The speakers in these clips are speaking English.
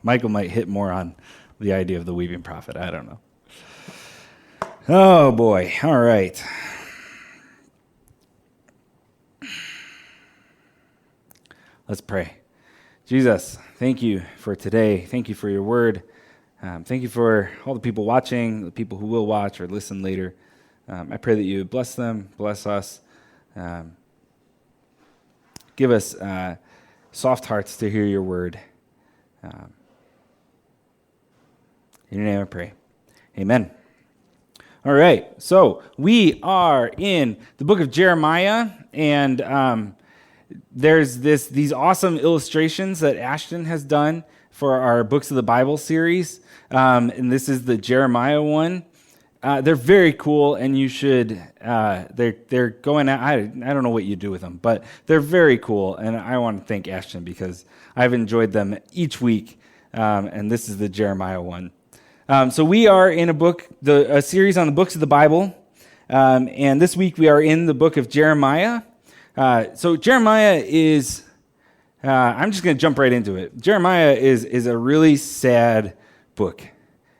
Michael might hit more on the idea of the weeping prophet. I don't know. Oh, boy. All right. Let's pray. Jesus, thank you for today. Thank you for your word. Thank you for all the people watching, the people who will watch or listen later. I pray that you would bless them, bless us. Give us soft hearts to hear your word. In your name I pray. Amen. All right, so we are in the book of Jeremiah, and there's these awesome illustrations that Ashton has done for our Books of the Bible series, and this is the Jeremiah one. They're very cool, and you should. They're going out. I don't know what you do with them, but they're very cool, and I want to thank Ashton because I've enjoyed them each week, and this is the Jeremiah one. So we are in a series on the books of the Bible, and this week we are in the book of Jeremiah. So Jeremiah is, I'm just going to jump right into it. Jeremiah is a really sad book.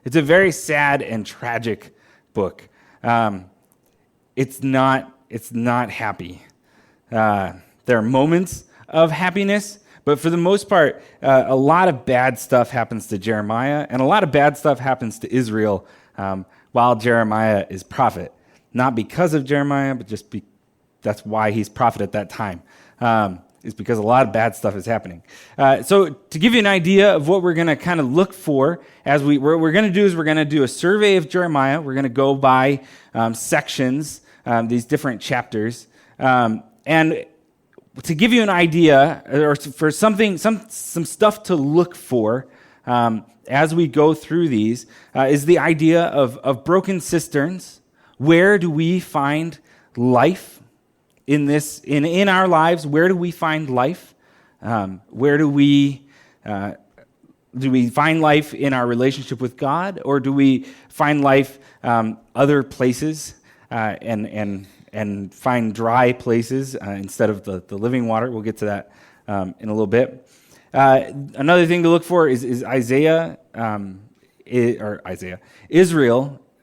It's a very sad and tragic book. It's not happy. There are moments of happiness, but for the most part, a lot of bad stuff happens to Jeremiah, and a lot of bad stuff happens to Israel while Jeremiah is prophet. Not because of Jeremiah, but just that's why he's prophet at that time. Is because a lot of bad stuff is happening. So to give you an idea of what we're going to kind of look for, what we're going to do is we're going to do a survey of Jeremiah. We're going to go by sections, these different chapters, and to give you an idea, or for some stuff to look for as we go through these, is the idea of broken cisterns. Where do we find life in our lives? Where do we find life? Where do we find life in our relationship with God, or do we find life other places and find dry places instead of the living water? We'll get to that in a little bit. Another thing to look for is Israel.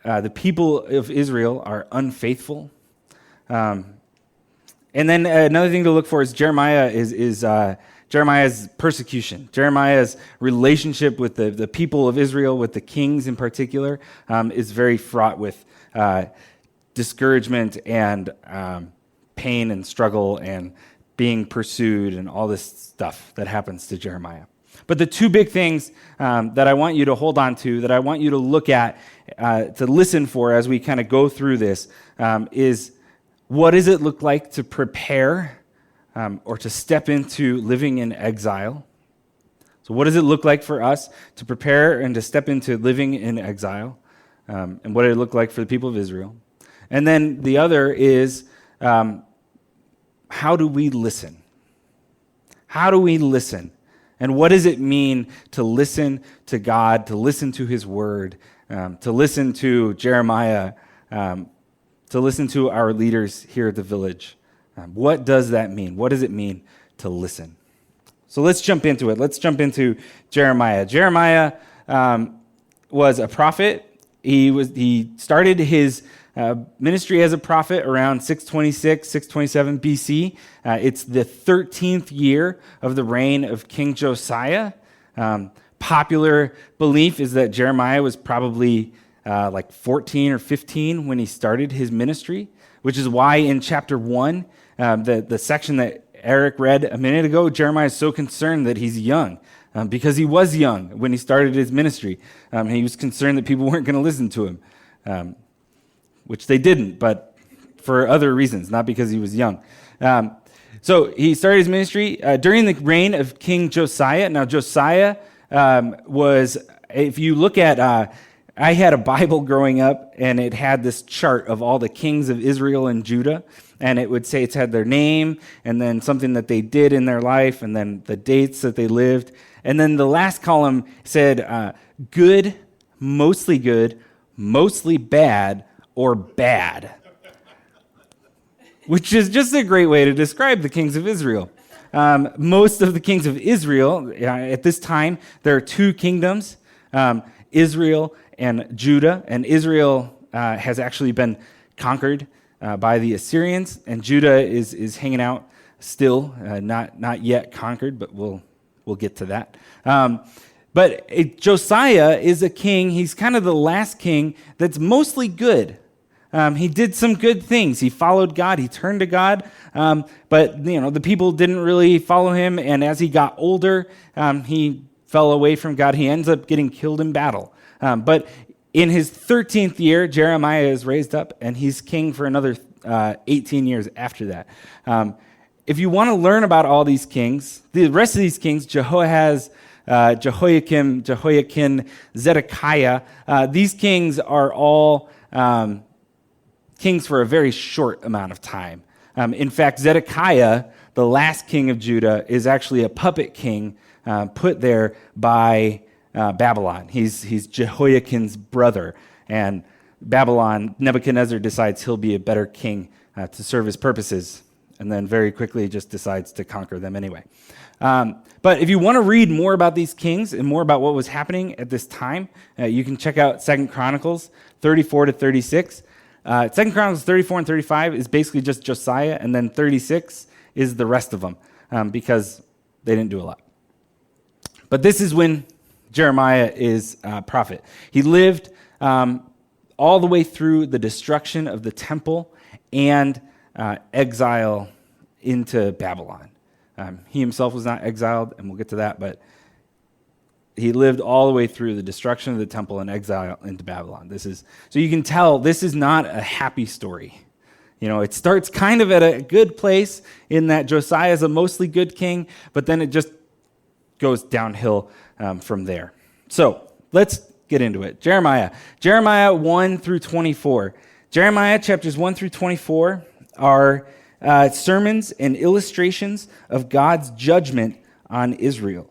The people of Israel are unfaithful. And then another thing to look for is Jeremiah is Jeremiah's persecution. Jeremiah's relationship with the people of Israel, with the kings in particular, is very fraught with discouragement and pain and struggle and being pursued and all this stuff that happens to Jeremiah. But the two big things that I want you to hold on to, that I want you to look at, to listen for as we kind of go through this, is what does it look like to prepare or to step into living in exile? So what does it look like for us to prepare and to step into living in exile? And what did it look like for the people of Israel? And then the other is, how do we listen? How do we listen? And what does it mean to listen to God, to listen to his word, to listen to Jeremiah, to listen to our leaders here at the village? What does that mean? What does it mean to listen? So let's jump into it. Let's jump into Jeremiah. Jeremiah was a prophet. He started his ministry as a prophet around 626, 627 BC. It's the 13th year of the reign of King Josiah. Popular belief is that Jeremiah was probably like 14 or 15 when he started his ministry, which is why in chapter 1, the section that Eric read a minute ago, Jeremiah is so concerned that he's young, because he was young when he started his ministry. He was concerned that people weren't going to listen to him, which they didn't, but for other reasons, not because he was young. So he started his ministry during the reign of King Josiah. Now, Josiah was, if you look at, I had a Bible growing up, and it had this chart of all the kings of Israel and Judah, and it would say it's had their name, and then something that they did in their life, and then the dates that they lived. And then the last column said good, mostly bad, or bad, which is just a great way to describe the kings of Israel. most of the kings of Israel, at this time, there are two kingdoms, Israel and Judah. And Israel has actually been conquered by the Assyrians, and Judah is hanging out still, not yet conquered, but we'll get to that. But Josiah is a king. He's kind of the last king that's mostly good. He did some good things. He followed God. He turned to God. But the people didn't really follow him. And as he got older, he fell away from God. He ends up getting killed in battle. But in his 13th year, Jeremiah is raised up, and he's king for another 18 years after that. If you want to learn about all these kings, the rest of these kings, Jehoahaz, Jehoiakim, Zedekiah, these kings are all kings for a very short amount of time. In fact, Zedekiah, the last king of Judah, is actually a puppet king put there by Babylon. He's Jehoiakim's brother, and Babylon, Nebuchadnezzar decides he'll be a better king to serve his purposes, and then very quickly just decides to conquer them anyway. But if you want to read more about these kings and more about what was happening at this time, you can check out 2 Chronicles 34 to 36. 2 Chronicles 34 and 35 is basically just Josiah, and then 36 is the rest of them, because they didn't do a lot. But this is when Jeremiah is prophet. He lived all the way through the destruction of the temple and exile into Babylon. He himself was not exiled, and we'll get to that, but he lived all the way through the destruction of the temple and exile into Babylon. So you can tell this is not a happy story. It starts kind of at a good place in that Josiah is a mostly good king, but then it just goes downhill from there. So let's get into it. Jeremiah 1 through 24. Jeremiah chapters 1 through 24 are sermons and illustrations of God's judgment on Israel.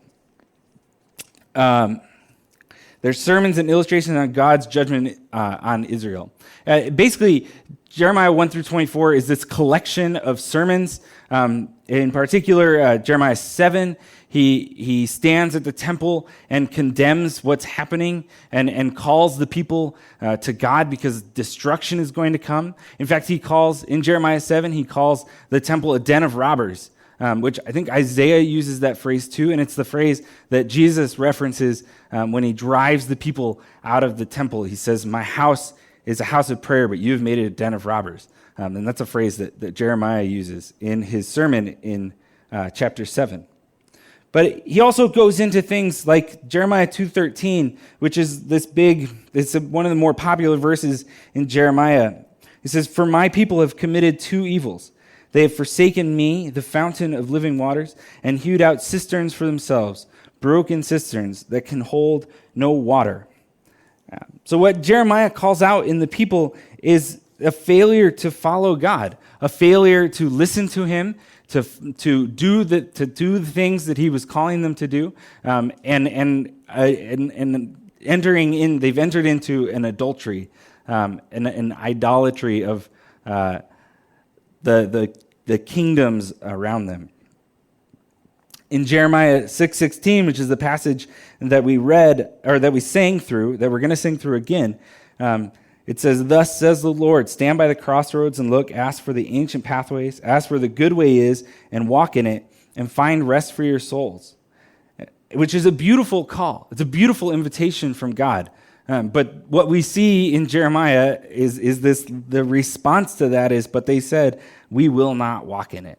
There's sermons and illustrations on God's judgment on Israel. Basically, Jeremiah 1 through 24 is this collection of sermons. In particular, Jeremiah 7, he stands at the temple and condemns what's happening and calls the people to God because destruction is going to come. In fact, in Jeremiah 7, he calls the temple a den of robbers, which I think Isaiah uses that phrase too, and it's the phrase that Jesus references when he drives the people out of the temple. He says, "My house is a house of prayer, but you have made it a den of robbers." And that's a phrase that Jeremiah uses in his sermon in chapter 7. But he also goes into things like Jeremiah 2:13, which is it's one of the more popular verses in Jeremiah. He says, "For my people have committed two evils. They have forsaken me, the fountain of living waters, and hewed out cisterns for themselves, broken cisterns that can hold no water." So what Jeremiah calls out in the people is a failure to follow God, a failure to listen to him, to do the things that he was calling them to do, and they've entered into an adultery, an idolatry of the kingdoms around them. In Jeremiah 6:16, which is the passage that we read, or that we sang through, that we're going to sing through again, it says, "Thus says the Lord, stand by the crossroads and look, ask for the ancient pathways, ask where the good way is, and walk in it, and find rest for your souls." Which is a beautiful call. It's a beautiful invitation from God. But what we see in Jeremiah is this, the response to that is, but they said, "We will not walk in it."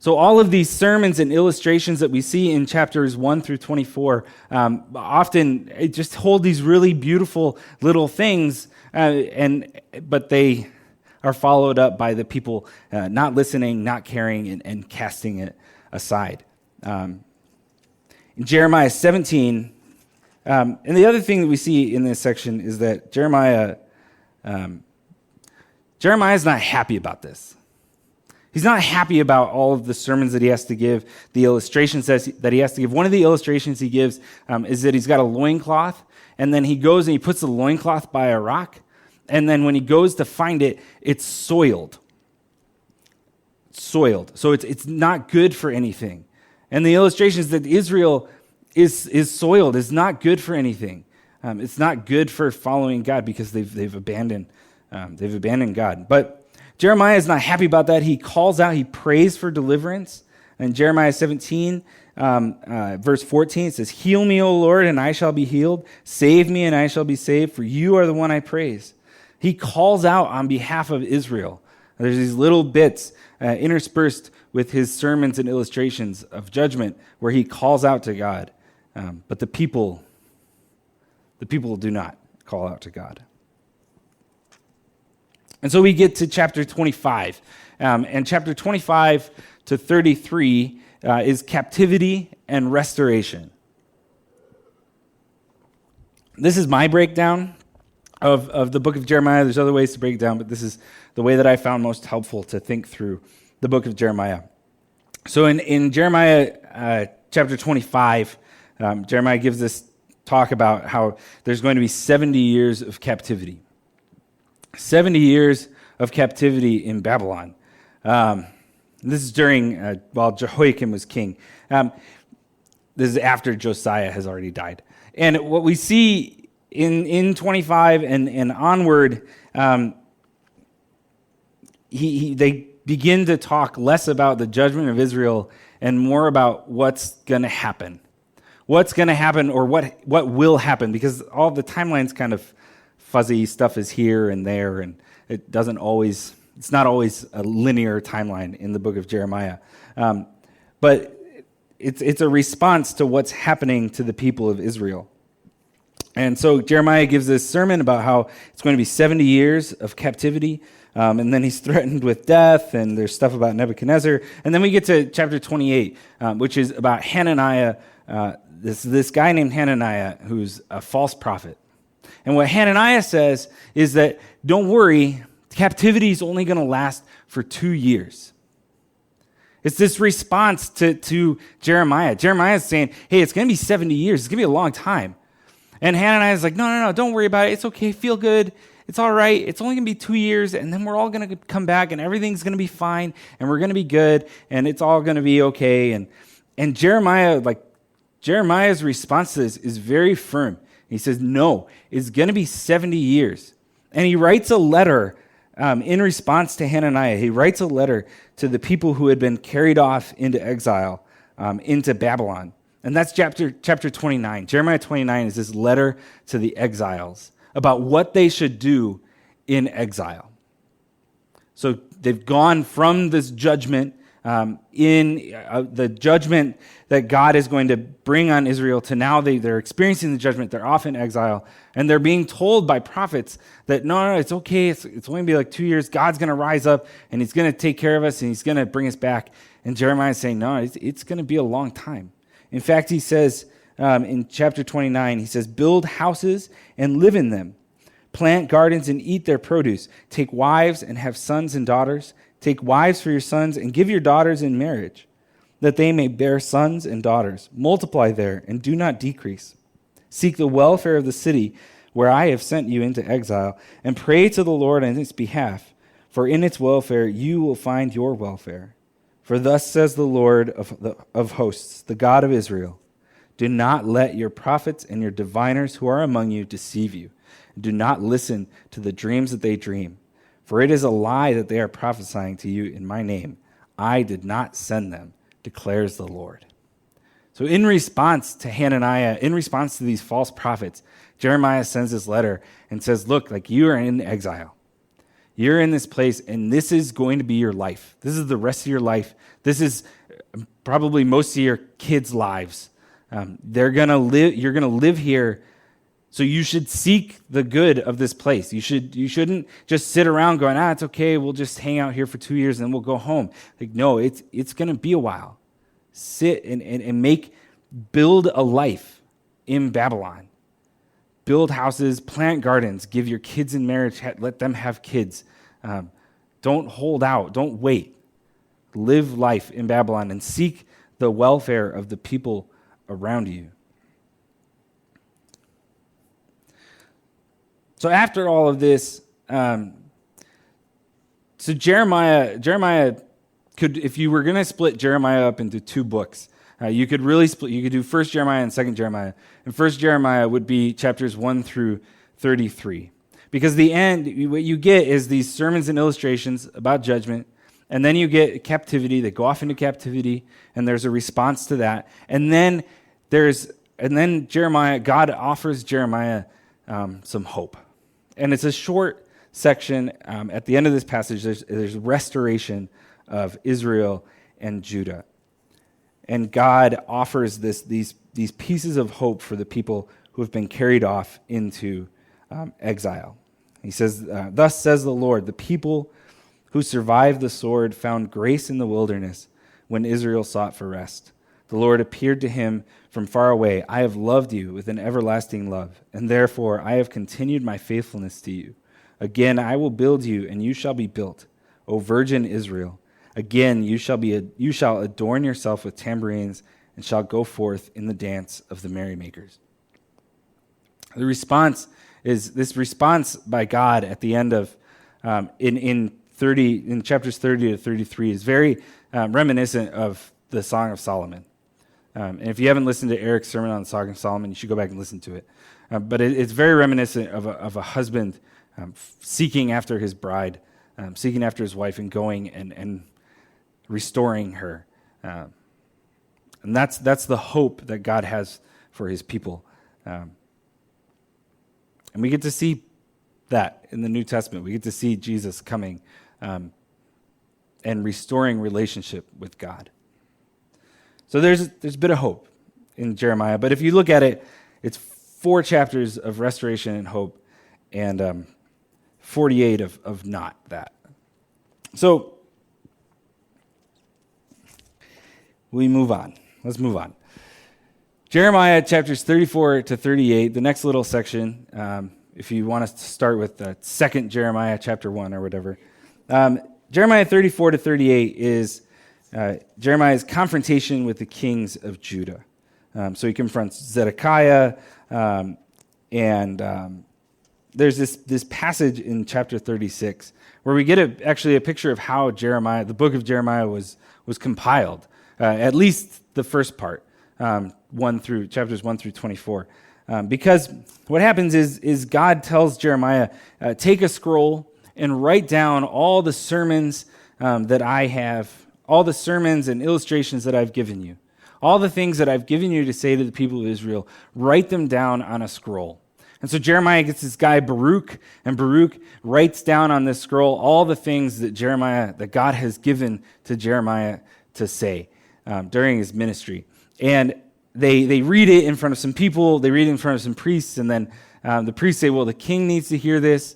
So all of these sermons and illustrations that we see in chapters 1 through 24 often just hold these really beautiful little things, but they are followed up by the people not listening, not caring, and casting it aside. In Jeremiah 17, and the other thing that we see in this section is that Jeremiah's not happy about this. He's not happy about all of the sermons that he has to give, the illustrations that he has to give. One of the illustrations he gives is that he's got a loincloth, and then he goes and he puts the loincloth by a rock, and then when he goes to find it, it's soiled. soiled. So it's not good for anything. And the illustration is that Israel is soiled, is not good for anything. It's not good for following God because they've abandoned God. But Jeremiah is not happy about that. He calls out, he prays for deliverance. In Jeremiah 17, verse 14, it says, "Heal me, O Lord, and I shall be healed. Save me, and I shall be saved, for you are the one I praise." He calls out on behalf of Israel. There's these little bits interspersed with his sermons and illustrations of judgment where he calls out to God. But the people do not call out to God. And so we get to chapter 25. And chapter 25 to 33 is captivity and restoration. This is my breakdown of the book of Jeremiah. There's other ways to break it down, but this is the way that I found most helpful to think through the book of Jeremiah. So in Jeremiah chapter 25, Jeremiah gives this talk about how there's going to be 70 years of captivity. 70 years of captivity in Babylon. This is during, while Jehoiakim was king. This is after Josiah has already died. And what we see in 25 and onward, they begin to talk less about the judgment of Israel and more about what's going to happen. What's going to happen or what will happen, because all the timeline's kind of fuzzy. Stuff is here and there, and it's not always a linear timeline in the book of Jeremiah. But it's a response to what's happening to the people of Israel. And so Jeremiah gives this sermon about how it's going to be 70 years of captivity, and then he's threatened with death, and there's stuff about Nebuchadnezzar. And then we get to chapter 28, which is about Hananiah, this guy named Hananiah, who's a false prophet. And what Hananiah says is that, don't worry, captivity is only going to last for 2 years. It's this response to Jeremiah. Jeremiah is saying, hey, it's going to be 70 years. It's going to be a long time. And Hananiah is like, no, don't worry about it. It's okay. Feel good. It's all right. It's only going to be 2 years, and then we're all going to come back, and everything's going to be fine, and we're going to be good, and it's all going to be okay. And Jeremiah's response to this is very firm. He says, no, it's going to be 70 years. And he writes a letter in response to Hananiah. He writes a letter to the people who had been carried off into exile, into Babylon. And that's chapter 29. Jeremiah 29 is this letter to the exiles about what they should do in exile. So they've gone from this judgment, the judgment that God is going to bring on Israel, to now they're experiencing the judgment. They're off in exile, and they're being told by prophets that no, it's okay. It's only going to be like 2 years. God's going to rise up, and he's going to take care of us, and he's going to bring us back. And Jeremiah is saying, no, it's going to be a long time. In fact, he says in chapter 29, he says, build houses and live in them. Plant gardens and eat their produce. Take wives and have sons and daughters. Take wives for your sons and give your daughters in marriage, that they may bear sons and daughters. Multiply there and do not decrease. Seek the welfare of the city where I have sent you into exile, and pray to the Lord on its behalf, for in its welfare you will find your welfare. For thus says the Lord of hosts, the God of Israel, do not let your prophets and your diviners who are among you deceive you. Do not listen to the dreams that they dream. For it is a lie that they are prophesying to you in my name. I did not send them, declares the Lord. So in response to Hananiah, in response to these false prophets, Jeremiah sends this letter and says, look, like, you are in exile. You're in this place, and this is going to be your life. This is the rest of your life. This is probably most of your kids' lives. You're going to live here. So you should seek the good of this place. You shouldn't just sit around going, it's okay, we'll just hang out here for 2 years and then we'll go home. Like, no, it's going to be a while. Sit and build a life in Babylon. Build houses, plant gardens, give your kids in marriage, let them have kids. Don't hold out, don't wait. Live life in Babylon and seek the welfare of the people around you. So after all of this, so Jeremiah if you were going to split Jeremiah up into two books, you could really split. You could do First Jeremiah and Second Jeremiah, and First Jeremiah would be chapters 1 through 33, because the end, what you get is these sermons and illustrations about judgment, and then you get captivity. They go off into captivity, and there's a response to that, and then Jeremiah, God offers Jeremiah some hope, and it's a short section. At the end of this passage, there's restoration of Israel and Judah. And God offers these pieces of hope for the people who have been carried off into exile. He says, "Thus says the Lord, the people who survived the sword found grace in the wilderness when Israel sought for rest. The Lord appeared to him from far away. I have loved you with an everlasting love, and therefore I have continued my faithfulness to you. Again, I will build you, and you shall be built, O virgin Israel. Again, you shall adorn yourself with tambourines, and shall go forth in the dance of the merrymakers." The response is this response by God at the end of in chapters 30 to 33 is very reminiscent of the Song of Solomon. And if you haven't listened to Eric's sermon on the Song of Solomon, you should go back and listen to it. But it's very reminiscent of a husband seeking after his bride, seeking after his wife, and going and restoring her. And that's the hope that God has for his people. And we get to see that in the New Testament. We get to see Jesus coming and restoring relationship with God. So there's a bit of hope in Jeremiah. But if you look at it, it's 4 chapters of restoration and hope, and 48 of not that. So we move on. Let's move on. Jeremiah chapters 34 to 38, the next little section, if you want us to start with the second Jeremiah chapter 1 or whatever. Jeremiah 34 to 38 is Jeremiah's confrontation with the kings of Judah. So he confronts Zedekiah, and there's this passage in chapter 36 where we get actually a picture of how the book of Jeremiah was compiled, at least the first part, chapters 1 through 24. Because what happens is God tells Jeremiah, take a scroll and write down all the sermons that I have, all the sermons and illustrations that I've given you, all the things that I've given you to say to the people of Israel, write them down on a scroll. And so Jeremiah gets this guy Baruch, and Baruch writes down on this scroll all the things that God has given to Jeremiah to say during his ministry. And they read it in front of some people, they read it in front of some priests, and then the priests say, well, the king needs to hear this.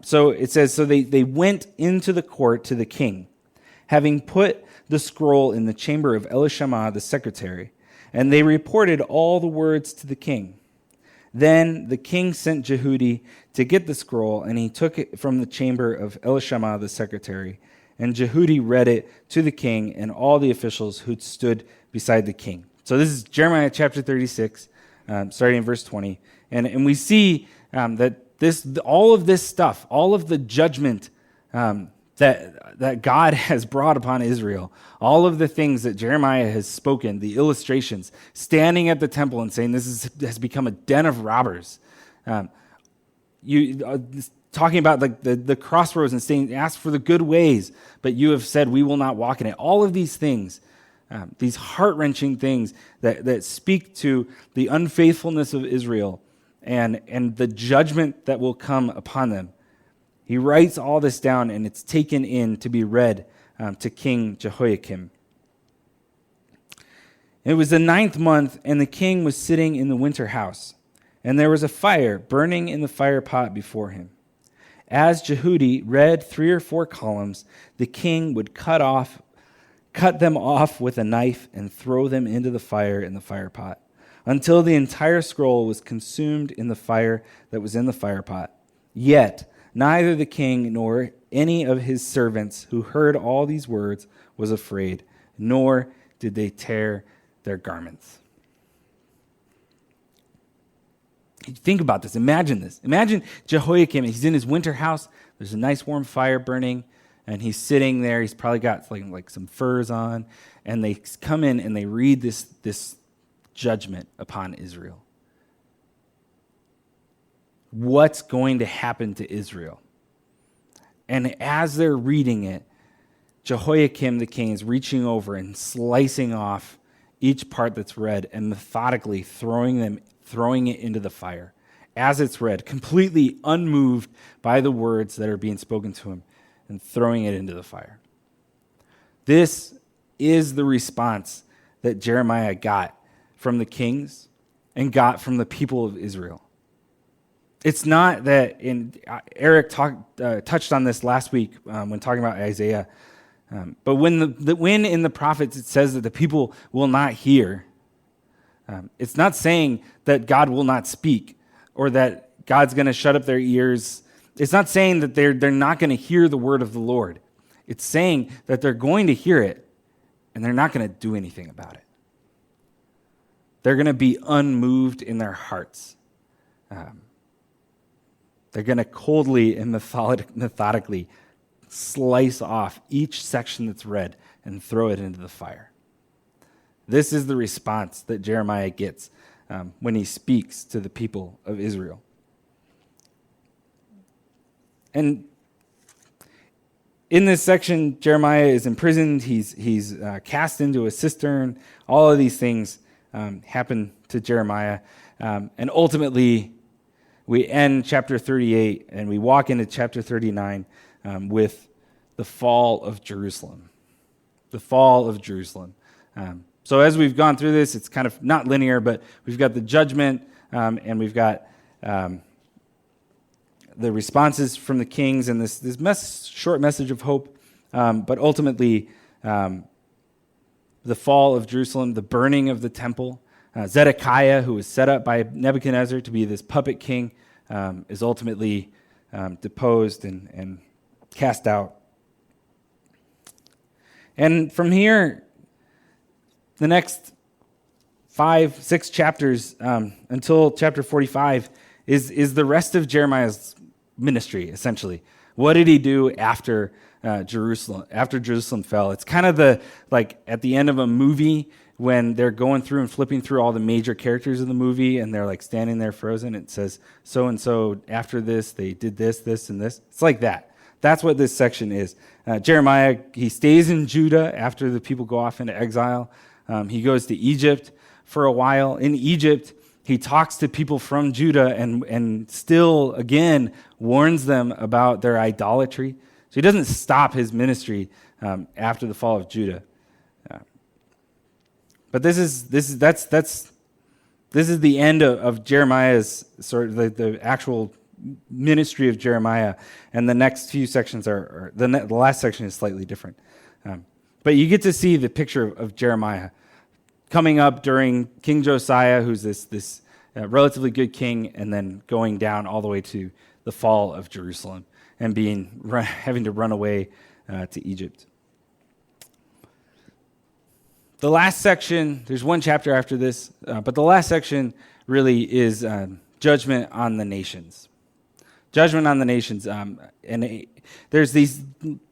So it says, so they went into the court to the king, having put the scroll in the chamber of Elishama the secretary, and they reported all the words to the king. Then the king sent Jehudi to get the scroll, and he took it from the chamber of Elishama the secretary, and Jehudi read it to the king and all the officials who stood beside the king. So this is Jeremiah chapter 36, starting in verse 20, and we see that all of this stuff, all of the judgment that God has brought upon Israel, all of the things that Jeremiah has spoken, the illustrations, standing at the temple and saying this has become a den of robbers, talking about like the crossroads and saying, ask for the good ways, but you have said we will not walk in it. All of these things, these heart-wrenching things that speak to the unfaithfulness of Israel and the judgment that will come upon them. He writes all this down, and it's taken in to be read to King Jehoiakim. It was the 9th month, and the king was sitting in the winter house, and there was a fire burning in the fire pot before him. As Jehudi read 3 or 4 columns, the king would cut them off with a knife and throw them into the fire in the fire pot, until the entire scroll was consumed in the fire that was in the fire pot. Yet neither the king nor any of his servants who heard all these words was afraid, nor did they tear their garments. Think about this. Imagine this. Imagine Jehoiakim. He's in his winter house. There's a nice warm fire burning. and he's sitting there. He's probably got like some furs on, and they come in and they read this judgment upon Israel. What's going to happen to Israel? And as they're reading it, Jehoiakim the king is reaching over and slicing off each part that's read and methodically throwing it into the fire as it's read, completely unmoved by the words that are being spoken to him, and throwing it into the fire. This is the response that Jeremiah got from the kings and got from the people of Israel. It's not that, Eric touched on this last week when talking about Isaiah, but when in the prophets it says that the people will not hear, it's not saying that God will not speak or that God's going to shut up their ears. It's not saying that they're not going to hear the word of the Lord. It's saying that they're going to hear it and they're not going to do anything about it. They're going to be unmoved in their hearts. They're going to coldly and methodically slice off each section that's read and throw it into the fire. This is the response that Jeremiah gets when he speaks to the people of Israel. And in this section, Jeremiah is imprisoned. He's cast into a cistern. All of these things happen to Jeremiah. And ultimately, we end chapter 38 and we walk into chapter 39 with the fall of Jerusalem. The fall of Jerusalem. So as we've gone through this, it's kind of not linear, but we've got the judgment and we've got the responses from the kings and this short message of hope. But ultimately, the fall of Jerusalem, the burning of the temple, Zedekiah, who was set up by Nebuchadnezzar to be this puppet king, is ultimately deposed and cast out. And from here, the next 5-6 chapters until chapter 45 is the rest of Jeremiah's ministry, essentially. What did he do after Jerusalem? After Jerusalem fell, it's kind of like at the end of a movie when they're going through and flipping through all the major characters of the movie, and they're like standing there frozen. It says so and so after this they did this, this, and this. It's like that. That's what this section is. Jeremiah, he stays in Judah after the people go off into exile. He goes to Egypt for a while. In Egypt, he talks to people from Judah and still, again, warns them about their idolatry. So he doesn't stop his ministry after the fall of Judah. But this is the end of Jeremiah's sort of the actual ministry of Jeremiah, and the next few sections the last section is slightly different. But you get to see the picture of Jeremiah coming up during King Josiah, who's this relatively good king, and then going down all the way to the fall of Jerusalem and having to run away to Egypt. The last section, there's one chapter after this, but the last section really is judgment on the nations. Judgment on the nations. There's these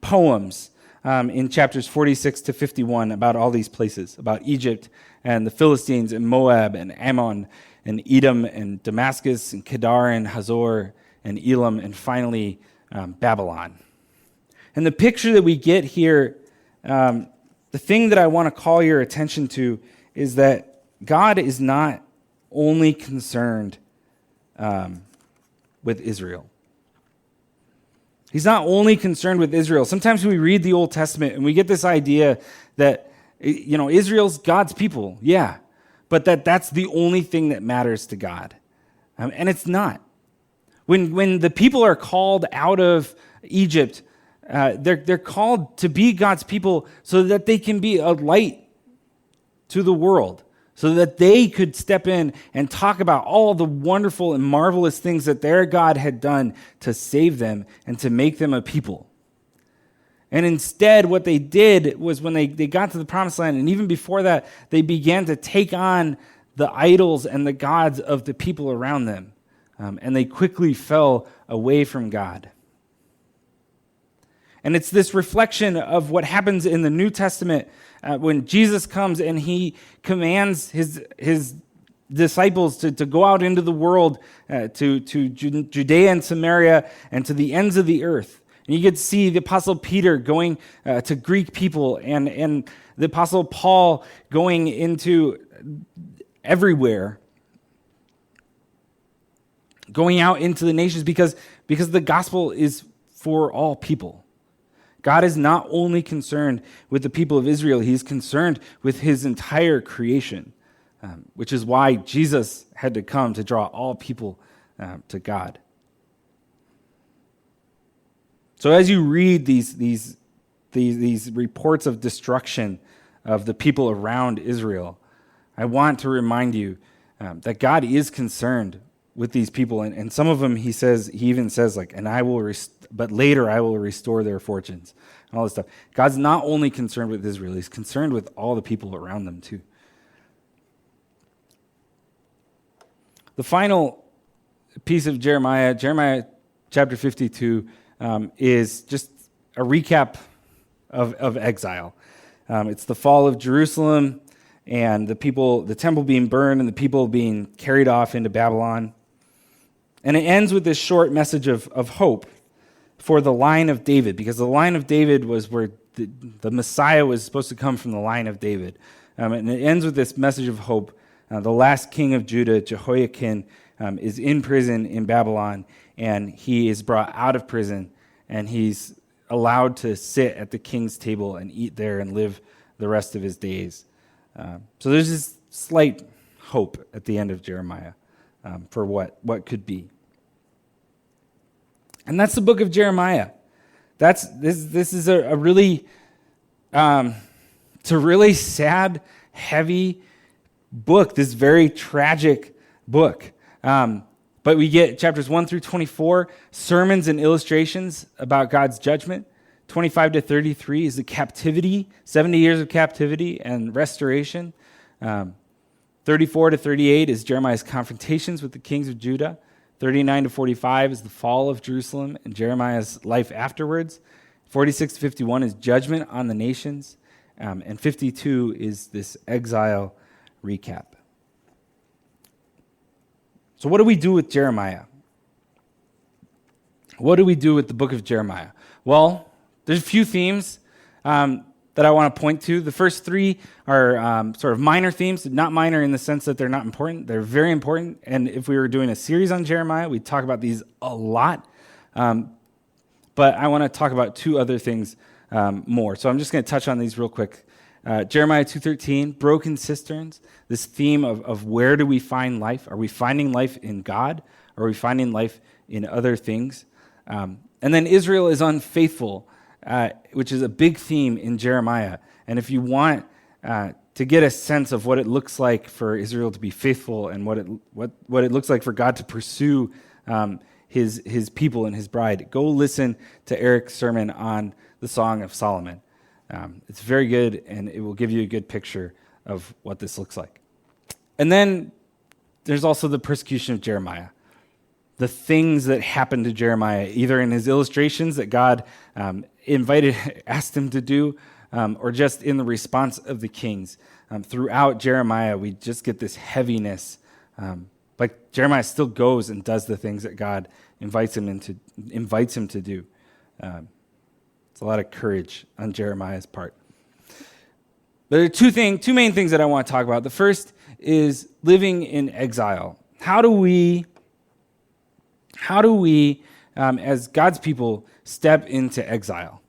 poems in chapters 46 to 51 about all these places, about Egypt and the Philistines and Moab and Ammon and Edom and Damascus and Kedar and Hazor and Elam and finally Babylon. And the picture that we get here, the thing that I want to call your attention to is that God is not only concerned with Israel. He's not only concerned with Israel. Sometimes we read the Old Testament and we get this idea that, Israel's God's people, yeah, but that's the only thing that matters to God. And it's not. When the people are called out of Egypt, they're called to be God's people so that they can be a light to the world, so that they could step in and talk about all the wonderful and marvelous things that their God had done to save them and to make them a people. And instead, what they did was when they got to the promised land, and even before that, they began to take on the idols and the gods of the people around them. And they quickly fell away from God. And it's this reflection of what happens in the New Testament when Jesus comes and he commands his disciples to go out into the world, to Judea and Samaria and to the ends of the earth. And you get to see the Apostle Peter going to Greek people and the Apostle Paul going into everywhere, going out into the nations because the gospel is for all people. God is not only concerned with the people of Israel, he's concerned with his entire creation, which is why Jesus had to come to draw all people to God. So as you read these reports of destruction of the people around Israel, I want to remind you that God is concerned with these people, and some of them he even says like, and but later I will restore their fortunes, and all this stuff. God's not only concerned with Israel, he's concerned with all the people around them too. The final piece of Jeremiah chapter 52, is just a recap of exile. It's the fall of Jerusalem and the temple being burned and the people being carried off into Babylon. And it ends with this short message of hope for the line of David, because the line of David was where the Messiah was supposed to come from, the line of David. And it ends with this message of hope. The last king of Judah, Jehoiakim, is in prison in Babylon, and he is brought out of prison, and he's allowed to sit at the king's table and eat there and live the rest of his days. So there's this slight hope at the end of Jeremiah for what could be. And that's the book of Jeremiah. This is a really it's a really sad, heavy book. This very tragic book. But we get chapters 1 through 24, sermons and illustrations about God's judgment. 25 to 33 is the captivity, 70 years of captivity and restoration. 34 to 38 is Jeremiah's confrontations with the kings of Judah. 39 to 45 is the fall of Jerusalem and Jeremiah's life afterwards. 46 to 51 is judgment on the nations. And 52 is this exile recap. So what do we do with Jeremiah? What do we do with the book of Jeremiah? Well, there's a few themes that I want to point to. The first three are sort of minor themes, not minor in the sense that they're not important. They're very important. And if we were doing a series on Jeremiah, we'd talk about these a lot. But I want to talk about two other things more. So I'm just going to touch on these real quick. Jeremiah 2:13, broken cisterns, this theme of where do we find life? Are we finding life in God? Or are we finding life in other things? And then Israel is unfaithful, which is a big theme in Jeremiah. And if you want to get a sense of what it looks like for Israel to be faithful and what it looks like for God to pursue his people and his bride, go listen to Eric's sermon on the Song of Solomon. It's very good, and it will give you a good picture of what this looks like. And then there's also the persecution of Jeremiah. The things that happened to Jeremiah, either in his illustrations that God asked him to do, or just in the response of the kings. Throughout Jeremiah, we just get this heaviness. But Jeremiah still goes and does the things that God invites him to do. It's a lot of courage on Jeremiah's part. There are two main things that I want to talk about. The first is living in exile. How do we, as God's people, step into exile?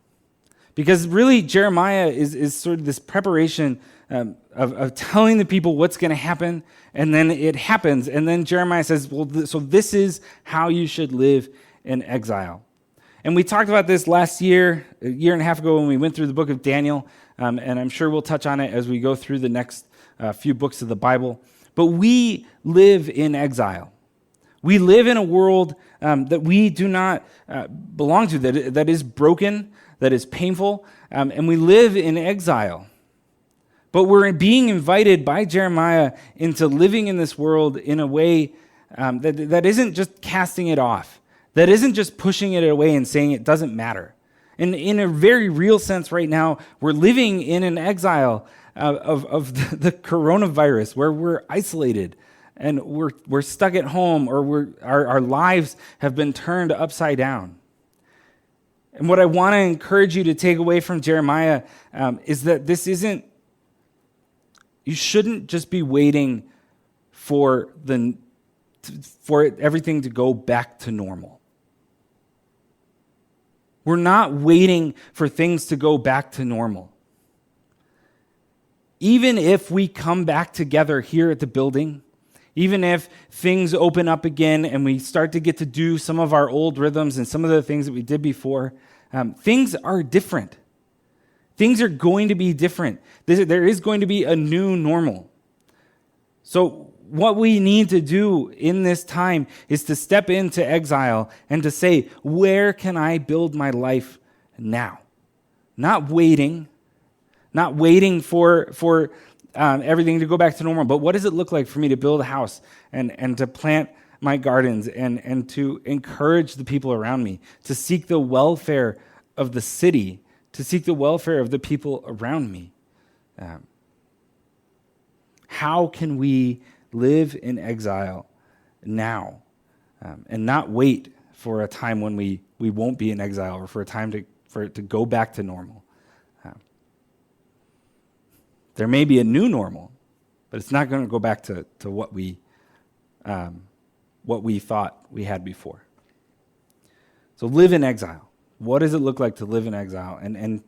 Because really, Jeremiah is sort of this preparation of telling the people what's going to happen, and then it happens. And then Jeremiah says, well, so this is how you should live in exile. And we talked about this last year, a year and a half ago, when we went through the book of Daniel, and I'm sure we'll touch on it as we go through the next few books of the Bible. But we live in exile. We live in a world that we do not belong to, that is broken, that is painful, and we live in exile. But we're being invited by Jeremiah into living in this world in a way that isn't just casting it off, that isn't just pushing it away and saying it doesn't matter. And in a very real sense right now, we're living in an exile of the coronavirus where we're isolated and we're stuck at home, or our lives have been turned upside down. And what I want to encourage you to take away from Jeremiah is that you shouldn't just be waiting for everything to go back to normal. We're not waiting for things to go back to normal. Even if we come back together here at the building, even if things open up again and we start to get to do some of our old rhythms and some of the things that we did before, things are different. Things are going to be different. There is going to be a new normal. So what we need to do in this time is to step into exile and to say, where can I build my life now? Not waiting for everything to go back to normal, but what does it look like for me to build a house and to plant my gardens and to encourage the people around me, to seek the welfare of the city, to seek the welfare of the people around me? How can we live in exile now and not wait for a time when we won't be in exile, or for a time for it to go back to normal? There may be a new normal, but it's not going to go back to what we thought we had before. So live in exile. What does it look like to live in exile? And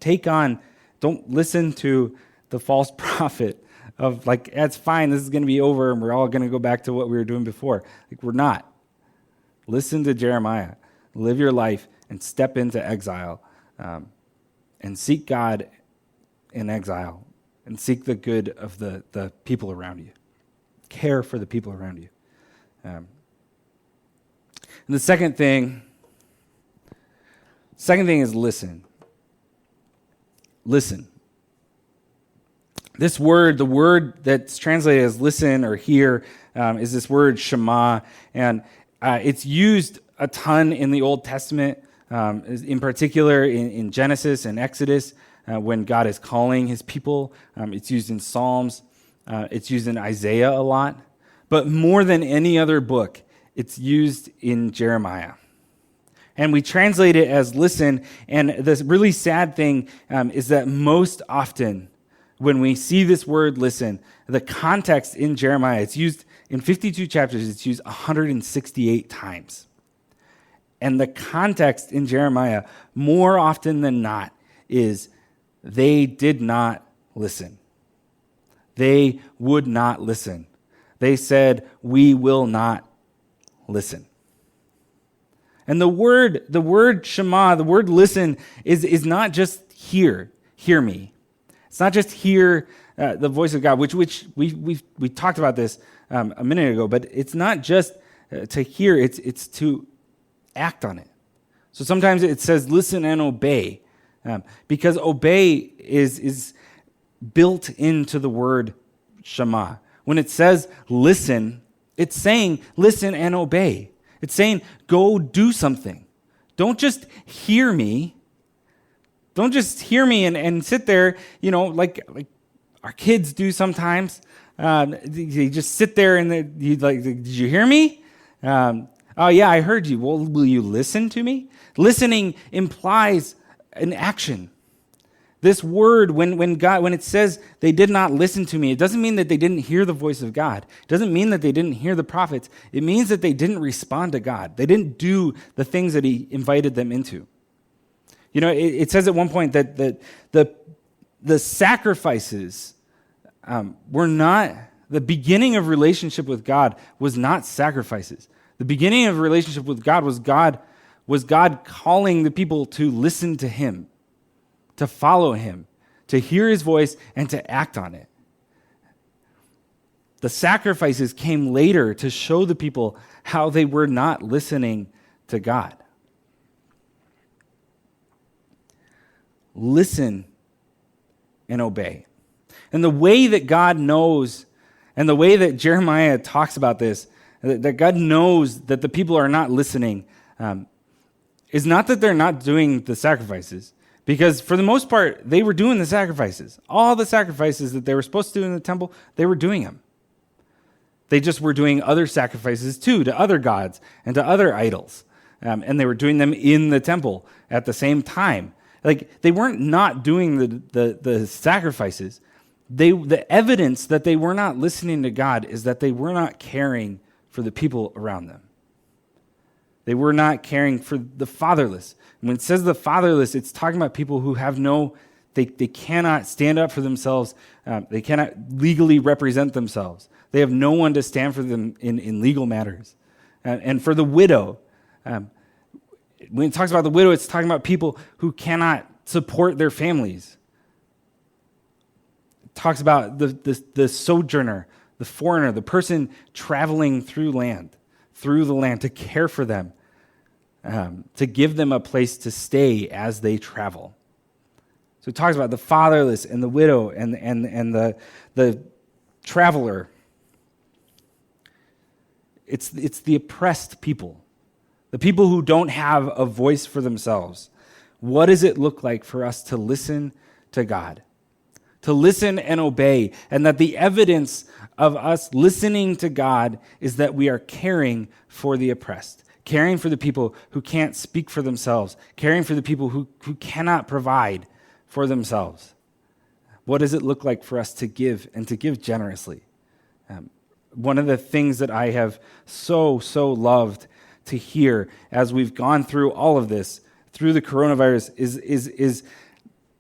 don't listen to the false prophet of like, that's fine, this is going to be over, and we're all going to go back to what we were doing before. Like, we're not. Listen to Jeremiah. Live your life and step into exile, and seek God in exile, and seek the good of the people around you. Care for the people around you. And the second thing is listen. Listen. This word, the word that's translated as listen or hear, is this word shema, and it's used a ton in the Old Testament, in particular in Genesis and Exodus, when God is calling his people. It's used in Psalms. It's used in Isaiah a lot. But more than any other book, it's used in Jeremiah. And we translate it as listen. And the really sad thing is that most often when we see this word listen, the context in Jeremiah, it's used in 52 chapters, it's used 168 times. And the context in Jeremiah, more often than not, is they did not listen. They would not listen. They said, we will not listen. And the word shema, the word listen, is not just hear me. It's not just hear the voice of God, which we talked about this a minute ago, but it's not just to hear, it's to act on it. So sometimes it says listen and obey, because obey is built into the word shema. When it says listen, it's saying listen and obey. It's saying go do something. Don't just hear me. Don't just hear me and sit there, like our kids do sometimes. They just sit there and you like, did you hear me? Oh yeah, I heard you. Well, will you listen to me? Listening implies an action. This word, when it says they did not listen to me, it doesn't mean that they didn't hear the voice of God. It doesn't mean that they didn't hear the prophets. It means that they didn't respond to God. They didn't do the things that he invited them into. It says at one point that the sacrifices were not, the beginning of relationship with God was not sacrifices. The beginning of relationship with God was God calling the people to listen to him, to follow him, to hear his voice, and to act on it. The sacrifices came later to show the people how they were not listening to God. Listen and obey. And the way that God knows, and the way that Jeremiah talks about this, that God knows that the people are not listening, is not that they're not doing the sacrifices. Because for the most part, they were doing the sacrifices. All the sacrifices that they were supposed to do in the temple, they were doing them. They just were doing other sacrifices too, to other gods and to other idols. And they were doing them in the temple at the same time. Like, they weren't not doing the sacrifices. The evidence that they were not listening to God is that they were not caring for the people around them. They were not caring for the fatherless. And when it says the fatherless, it's talking about people who have they cannot stand up for themselves. They cannot legally represent themselves. They have no one to stand for them in legal matters. And for the widow, when it talks about the widow, it's talking about people who cannot support their families. It talks about the sojourner, the foreigner, the person traveling through the land to care for them, to give them a place to stay as they travel. So it talks about the fatherless and the widow and the traveler. It's the oppressed people, the people who don't have a voice for themselves. What does it look like for us to listen to God? To listen and obey, and that the evidence of us listening to God is that we are caring for the oppressed, caring for the people who can't speak for themselves, caring for the people who cannot provide for themselves. What does it look like for us to give, and to give generously? One of the things that I have so loved to hear as we've gone through all of this, through the coronavirus, is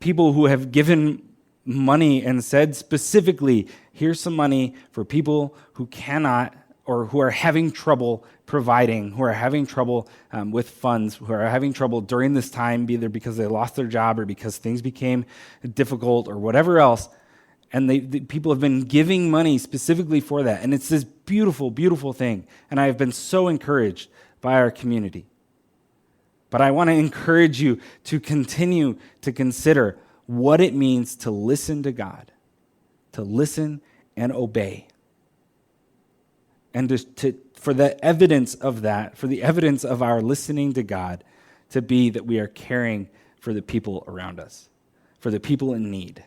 people who have given money and said specifically, here's some money for people who cannot or who are having trouble providing, who are having trouble with funds, who are having trouble during this time, either because they lost their job or because things became difficult or whatever else. And the people have been giving money specifically for that. And it's this beautiful, beautiful thing. And I have been so encouraged by our community. But I want to encourage you to continue to consider what it means to listen to God, to listen and obey. And for the evidence of that, for the evidence of our listening to God, to be that we are caring for the people around us, for the people in need.